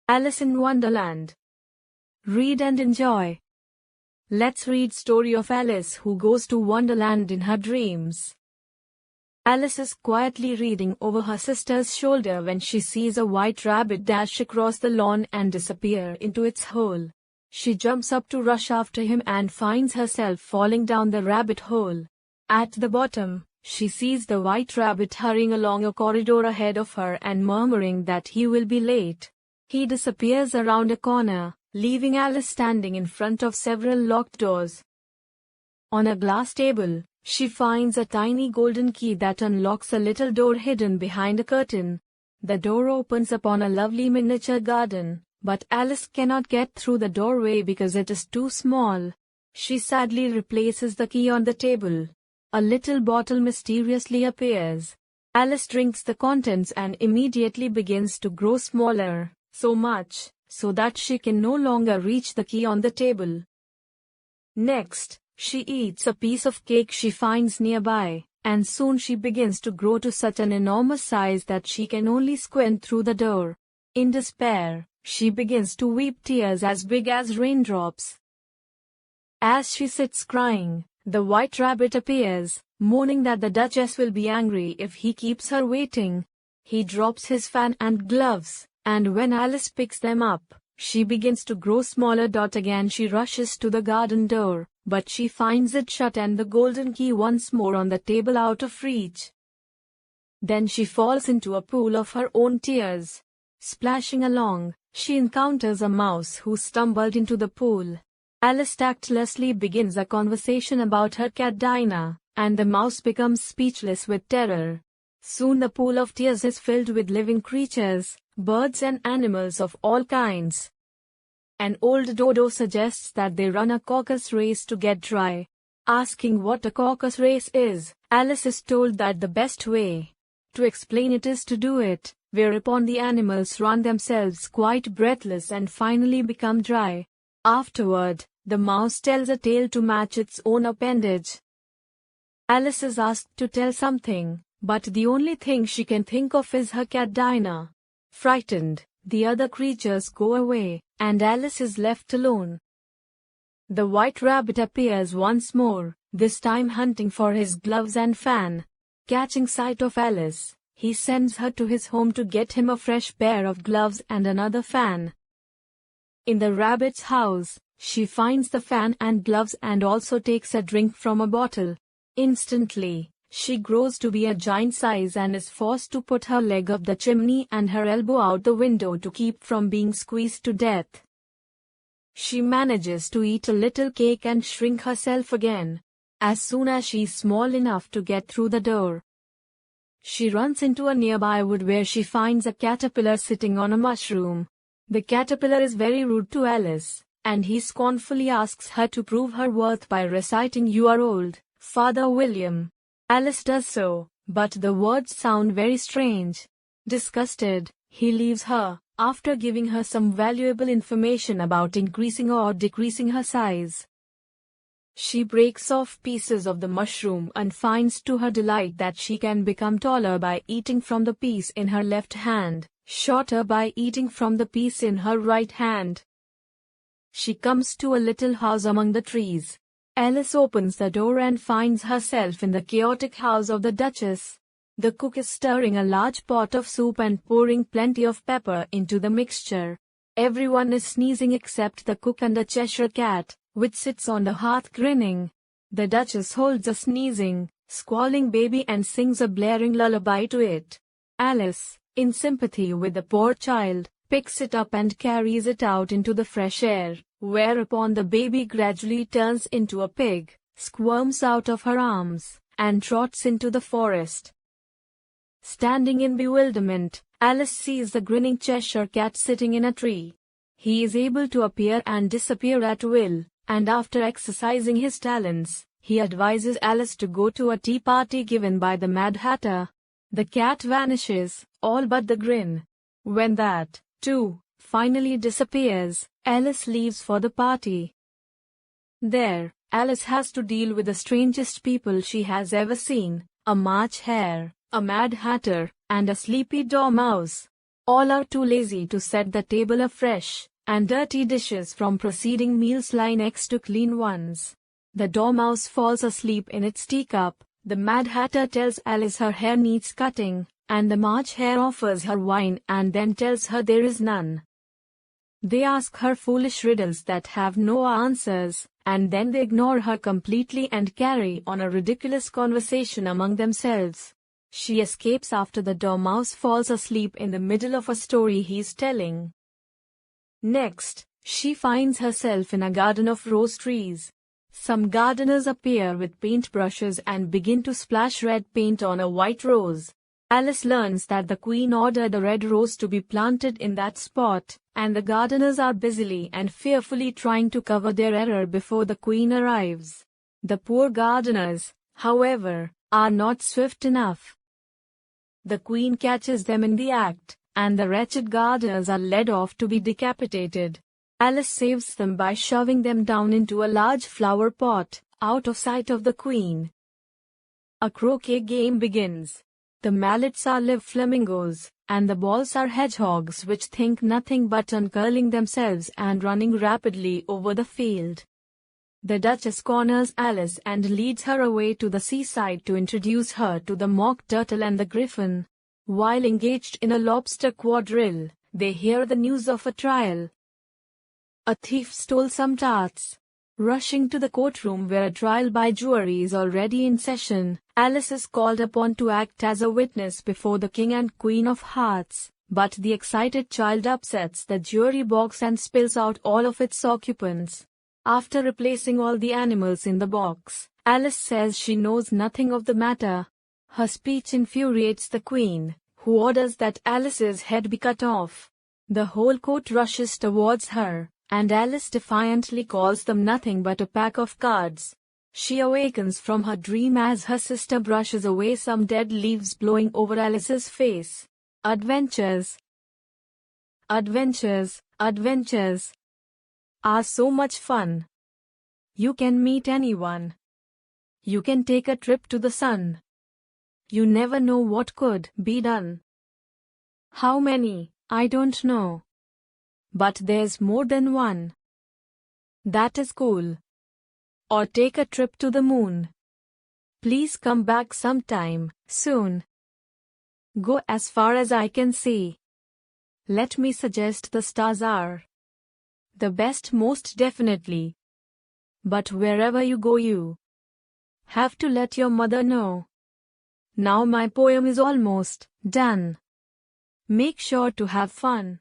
Alice in Wonderland. Read and enjoy. Let's read story of Alice who goes to Wonderland in her dreams. Alice is quietly reading over her sister's shoulder when she sees a white rabbit dash across the lawn and disappear into its hole. She jumps up to rush after him and finds herself falling down the rabbit hole. At the bottom, she sees the white rabbit hurrying along a corridor ahead of her and murmuring that he will be late. He disappears around a corner, leaving Alice standing in front of several locked doors. On a glass table, she finds a tiny golden key that unlocks a little door hidden behind a curtain. The door opens upon a lovely miniature garden, but Alice cannot get through the doorway because it is too small. She sadly replaces the key on the table. A little bottle mysteriously appears. Alice drinks the contents and immediately begins to grow smaller, so much so that she can no longer reach the key on the table. Next, she eats a piece of cake she finds nearby, and soon she begins to grow to such an enormous size that she can only squint through the door. In despair, she begins to weep tears as big as raindrops. As she sits crying, the white rabbit appears, mourning that the Duchess will be angry if he keeps her waiting. He drops his fan and gloves, and when Alice picks them up, she begins to grow smaller. Again she rushes to the garden door, but she finds it shut and the golden key once more on the table out of reach. Then she falls into a pool of her own tears. Splashing along, she encounters a mouse who stumbled into the pool. Alice tactlessly begins a conversation about her cat Dinah, and the mouse becomes speechless with terror. Soon the pool of tears is filled with living creatures, birds and animals of all kinds. An old dodo suggests that they run a caucus race to get dry. Asking what a caucus race is, Alice is told that the best way to explain it is to do it, whereupon the animals run themselves quite breathless and finally become dry. Afterward, the mouse tells a tale to match its own appendage. Alice is asked to tell something, but the only thing she can think of is her cat Dinah. Frightened, the other creatures go away, and Alice is left alone. The white rabbit appears once more, this time hunting for his gloves and fan. Catching sight of Alice, he sends her to his home to get him a fresh pair of gloves and another fan. In the rabbit's house, she finds the fan and gloves and also takes a drink from a bottle. Instantly, she grows to be a giant size and is forced to put her leg up the chimney and her elbow out the window to keep from being squeezed to death. She manages to eat a little cake and shrink herself again, as soon as she is small enough to get through the door. She runs into a nearby wood where she finds a caterpillar sitting on a mushroom. The caterpillar is very rude to Alice, and he scornfully asks her to prove her worth by reciting "You are old, Father William." Alice does so, but the words sound very strange. Disgusted, he leaves her, after giving her some valuable information about increasing or decreasing her size. She breaks off pieces of the mushroom and finds to her delight that she can become taller by eating from the piece in her left hand, shorter by eating from the piece in her right hand. She comes to a little house among the trees. Alice opens the door and finds herself in the chaotic house of the Duchess. The cook is stirring a large pot of soup and pouring plenty of pepper into the mixture. Everyone is sneezing except the cook and a Cheshire cat, which sits on the hearth grinning. The Duchess holds a sneezing, squalling baby and sings a blaring lullaby to it. Alice, in sympathy with the poor child, picks it up and carries it out into the fresh air, whereupon the baby gradually turns into a pig, squirms out of her arms, and trots into the forest. Standing in bewilderment, Alice sees the grinning Cheshire cat sitting in a tree. He is able to appear and disappear at will, and after exercising his talents, he advises Alice to go to a tea party given by the Mad Hatter. The cat vanishes, all but the grin. When that, too, finally disappears, Alice leaves for the party. There, Alice has to deal with the strangest people she has ever seen, a March Hare, a Mad Hatter, and a sleepy dormouse. All are too lazy to set the table afresh, and dirty dishes from preceding meals lie next to clean ones. The Dormouse falls asleep in its teacup, the Mad Hatter tells Alice her hair needs cutting, and the March Hare offers her wine and then tells her there is none. They ask her foolish riddles that have no answers, and then they ignore her completely and carry on a ridiculous conversation among themselves. She escapes after the Dormouse falls asleep in the middle of a story he's telling. Next, she finds herself in a garden of rose trees. Some gardeners appear with paintbrushes and begin to splash red paint on a white rose. Alice learns that the Queen ordered a red rose to be planted in that spot, and the gardeners are busily and fearfully trying to cover their error before the Queen arrives. The poor gardeners, however, are not swift enough. The Queen catches them in the act, and the wretched gardeners are led off to be decapitated. Alice saves them by shoving them down into a large flower pot, out of sight of the Queen. A croquet game begins. The mallets are live flamingos, and the balls are hedgehogs which think nothing but uncurling themselves and running rapidly over the field. The Duchess corners Alice and leads her away to the seaside to introduce her to the Mock Turtle and the Griffin. While engaged in a lobster quadrille, they hear the news of a trial. A thief stole some tarts. Rushing to the courtroom where a trial by jury is already in session, Alice is called upon to act as a witness before the King and Queen of Hearts, but the excited child upsets the jury box and spills out all of its occupants. After replacing all the animals in the box, Alice says she knows nothing of the matter. Her speech infuriates the Queen, who orders that Alice's head be cut off. The whole court rushes towards her, and Alice defiantly calls them nothing but a pack of cards. She awakens from her dream as her sister brushes away some dead leaves blowing over Alice's face. Adventures, adventures, adventures are so much fun. You can meet anyone. You can take a trip to the sun. You never know what could be done. How many, I don't know. But there's more than one. That is cool. Or take a trip to the moon. Please come back sometime, soon. Go as far as I can see. Let me suggest the stars are the best, most definitely. But wherever you go, you have to let your mother know. Now my poem is almost done. Make sure to have fun.